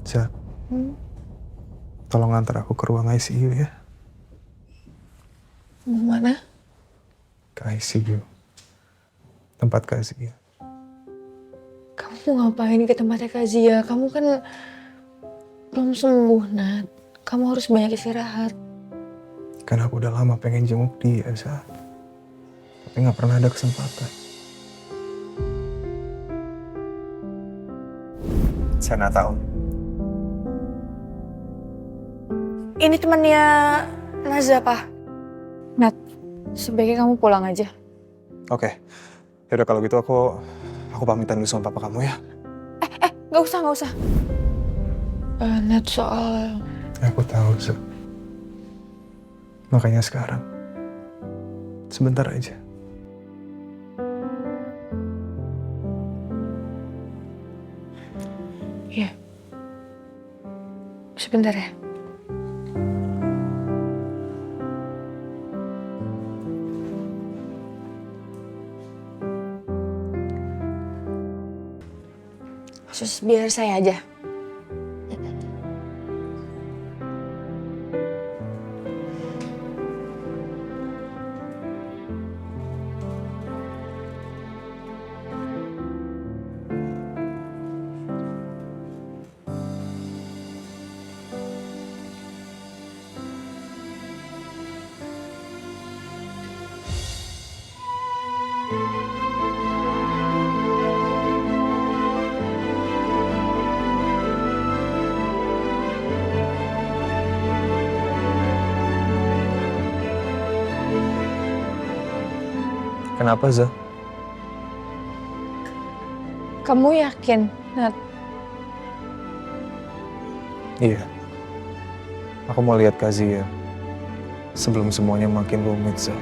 Za, Hmm? tolong antar aku ke ruang ICU ya. Mau mana? Ke ICU. Tempat Kazia. Kamu mau ngapain ke tempatnya Kak Zia? Kamu kan belum sembuh, Nat. Kamu harus banyak istirahat. Kan aku udah lama pengen jenguk dia, Za. Tapi gak pernah ada kesempatan. Saya gak tahu. Ini temannya Naza, Pak. Nat, sebaiknya kamu pulang aja. Oke. Yaudah kalau gitu aku pamitan dulu sama papa kamu ya. Gak usah. Nat, soal... Aku tahu, Za. Makanya sekarang. Sebentar aja. Iya. Sebentar ya. Sus, biar saya aja. Kenapa, Za? Kamu yakin, Nat? Iya. Aku mau lihat Kazia. Sebelum semuanya makin rumit, Za.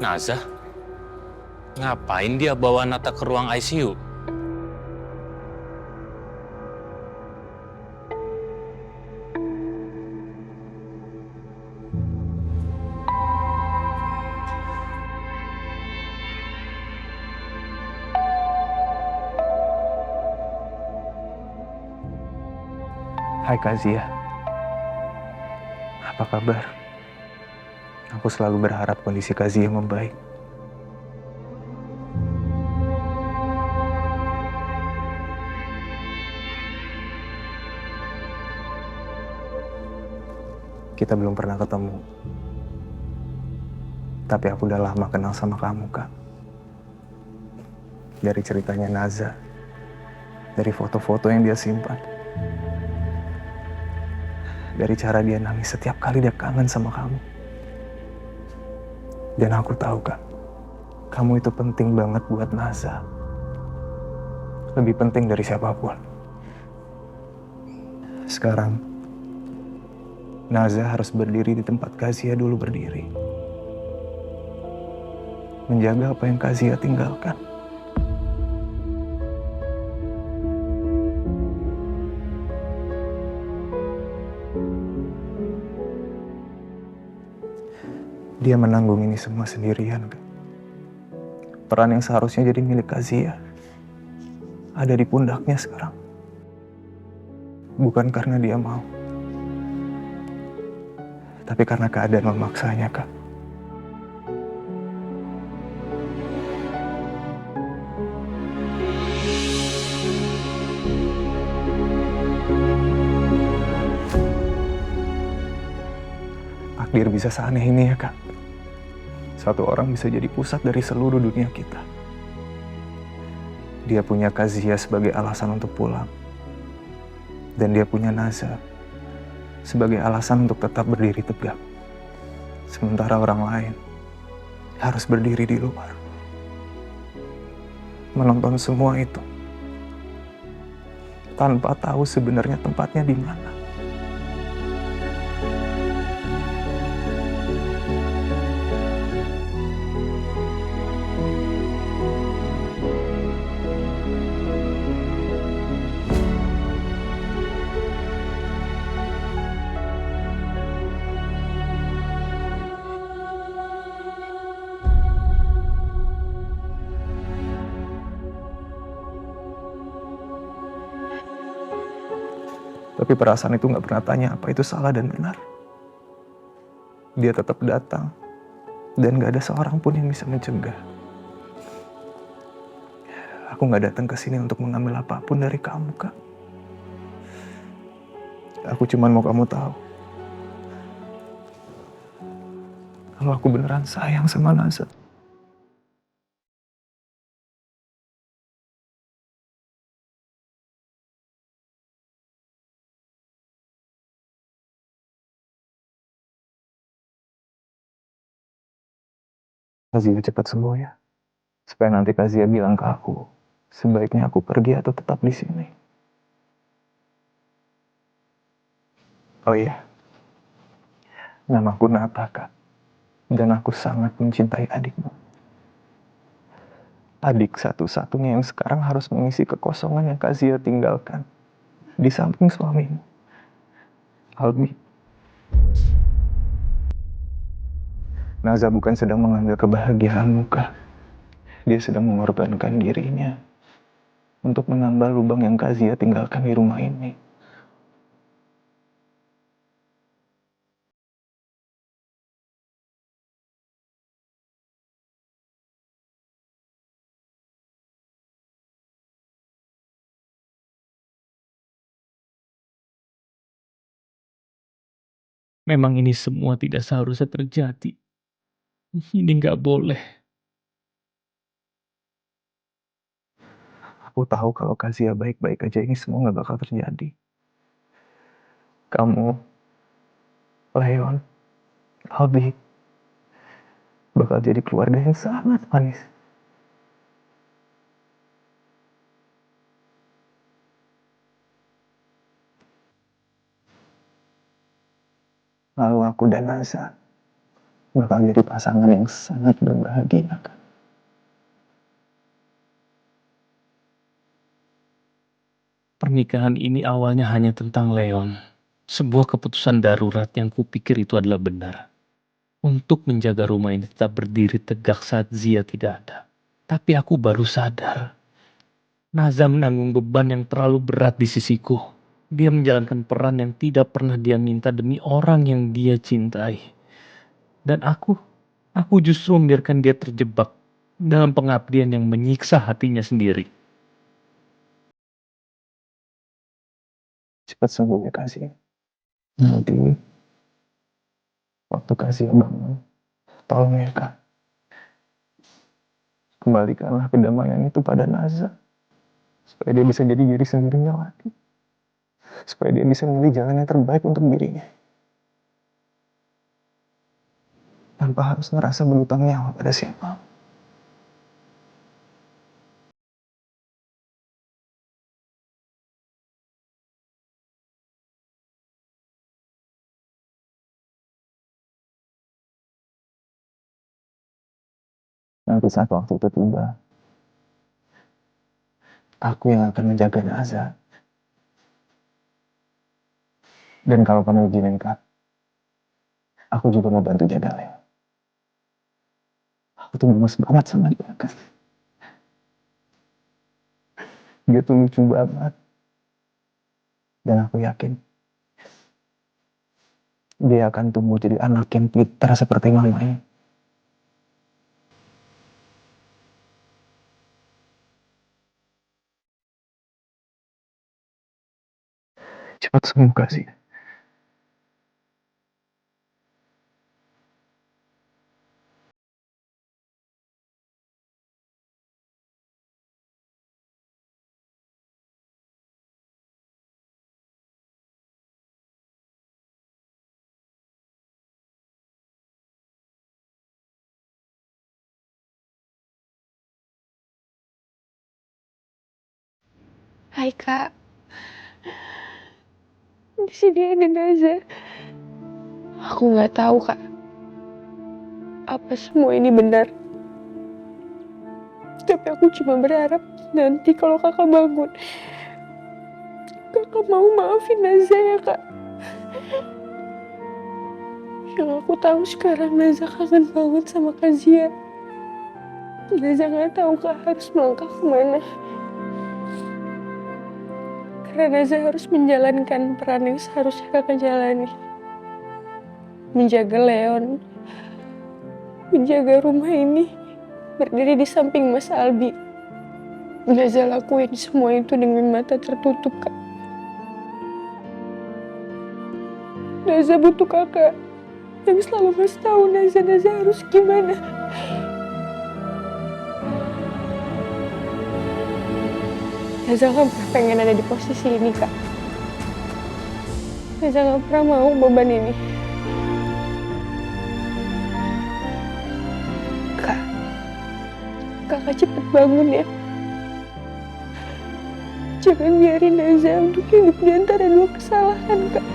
Naza? Ngapain dia bawa Nata ke ruang ICU? Hai Kazia. Apa kabar? Aku selalu berharap kondisi Kazia membaik. Kita belum pernah ketemu. Tapi aku udah lama kenal sama kamu, Kak. Dari ceritanya Naza. Dari foto-foto yang dia simpan. Dari cara dia nangis setiap kali dia kangen sama kamu. Dan aku tahu, Kak. Kamu itu penting banget buat Naza. Lebih penting dari siapapun. Sekarang, Naza harus berdiri di tempat Kazia dulu berdiri. Menjaga apa yang Kazia tinggalkan. Dia menanggung ini semua sendirian, Kak. Peran yang seharusnya jadi milik Kazia ada di pundaknya sekarang. Bukan karena dia mau. Tapi karena keadaan memaksanya, Kak. Takdir bisa seaneh ini ya, Kak. Satu orang bisa jadi pusat dari seluruh dunia kita. Dia punya Kazia sebagai alasan untuk pulang. Dan dia punya Naza sebagai alasan untuk tetap berdiri tegak. Sementara orang lain harus berdiri di luar. Menonton semua itu tanpa tahu sebenarnya tempatnya di mana. Tapi perasaan itu nggak pernah tanya apa itu salah dan benar. Dia tetap datang, dan nggak ada seorang pun yang bisa mencegah. Aku nggak datang ke sini untuk mengambil apapun dari kamu, Kak. Aku cuma mau kamu tahu kalau aku beneran sayang sama Naza. Kazia cepat sembuh ya. Supaya nanti Kazia bilang ke aku, sebaiknya aku pergi atau tetap di sini. Oh iya, namaku Nata, Kak. Dan aku sangat mencintai adikmu. Adik satu-satunya yang sekarang harus mengisi kekosongan yang Kazia tinggalkan. Di samping suamimu, Albi. Naza bukan sedang mengambil kebahagiaanmu, Kak. Dia sedang mengorbankan dirinya untuk menambal lubang yang Kazia tinggalkan di rumah ini. Memang ini semua tidak seharusnya terjadi. Ini nggak boleh. Aku tahu kalau Kazia baik-baik aja ini semua nggak bakal terjadi. Kamu, Leon, Albi, bakal jadi keluarga yang sangat manis. Lalu aku dan Naza bakal jadi pasangan yang sangat berbahagia, Kak. Pernikahan ini awalnya hanya tentang Leon. Sebuah keputusan darurat yang kupikir itu adalah benar. Untuk menjaga rumah ini tetap berdiri tegak saat Zia tidak ada. Tapi aku baru sadar. Naza menanggung beban yang terlalu berat di sisiku. Dia menjalankan peran yang tidak pernah dia minta demi orang yang dia cintai. Dan aku justru membiarkan dia terjebak dalam pengabdian yang menyiksa hatinya sendiri. Cepat sembuh ya, Kazia. Nanti, waktu Kazia bangun, tolong ya, Kak. Kembalikanlah kedamaian itu pada Naza. Supaya dia bisa jadi diri sendirinya lagi. Supaya dia bisa memilih jalan yang terbaik untuk dirinya. Tanpa harus ngerasa berutang nyawa pada siapa. Nanti saat waktu itu tiba, aku yang akan menjaga Naza. Dan kalau kamu izinin, Kak, aku juga mau bantu jaga Leo. Aku tuh gemes banget sama dia, Kak. Dia tuh lucu banget. Dan aku yakin dia akan tumbuh jadi anak yang pintar seperti mamanya. Cepat sembuh, kasih. Hai Kak, di sini ada Naza. Aku nggak tahu Kak, apa semua ini benar. Tapi aku cuma berharap nanti kalau kakak bangun, kakak mau maafin Naza ya Kak. Yang aku tahu sekarang Naza kangen banget sama Kazia. Naza nggak tahu Kak harus melangkah kemana. Karena Naza harus menjalankan peran yang seharusnya kakak jalani. Menjaga Leon, menjaga rumah ini, berdiri di samping Mas Albi. Naza lakuin semua itu dengan mata tertutup, Kak. Naza butuh kakak yang selalu ngasih tahu Naza harus gimana. Naza gak pernah pengen ada di posisi ini, Kak. Naza gak pernah mau beban ini. Kak, kakak cepet bangun ya. Jangan biarin Naza untuk hidup di antara dua kesalahan, Kak.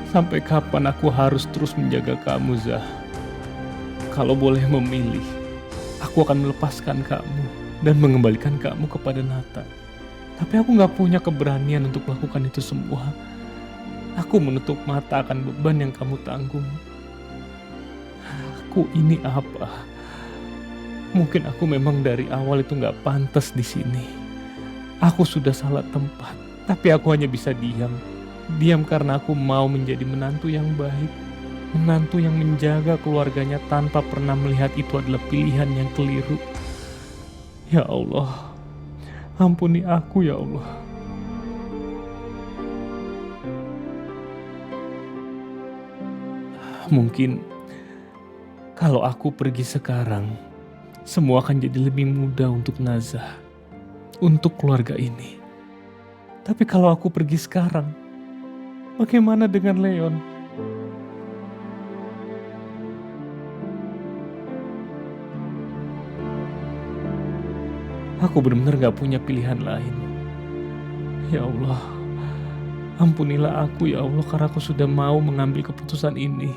Sampai kapan aku harus terus menjaga kamu, Zah? Kalau boleh memilih, aku akan melepaskan kamu dan mengembalikan kamu kepada Nata. Tapi aku gak punya keberanian untuk melakukan itu semua. Aku menutup mata akan beban yang kamu tanggung. Aku ini apa? Mungkin aku memang dari awal itu gak pantas di sini. Aku sudah salah tempat, tapi aku hanya bisa diam. Diam karena aku mau menjadi menantu yang baik. Menantu yang menjaga keluarganya tanpa pernah melihat itu adalah pilihan yang keliru. Ya Allah, ampuni aku ya Allah. Mungkin kalau aku pergi sekarang, semua akan jadi lebih mudah untuk Nazah, untuk keluarga ini. Tapi kalau aku pergi sekarang, bagaimana dengan Leon? Aku benar-benar gak punya pilihan lain. Ya Allah, ampunilah aku ya Allah karena aku sudah mau mengambil keputusan ini.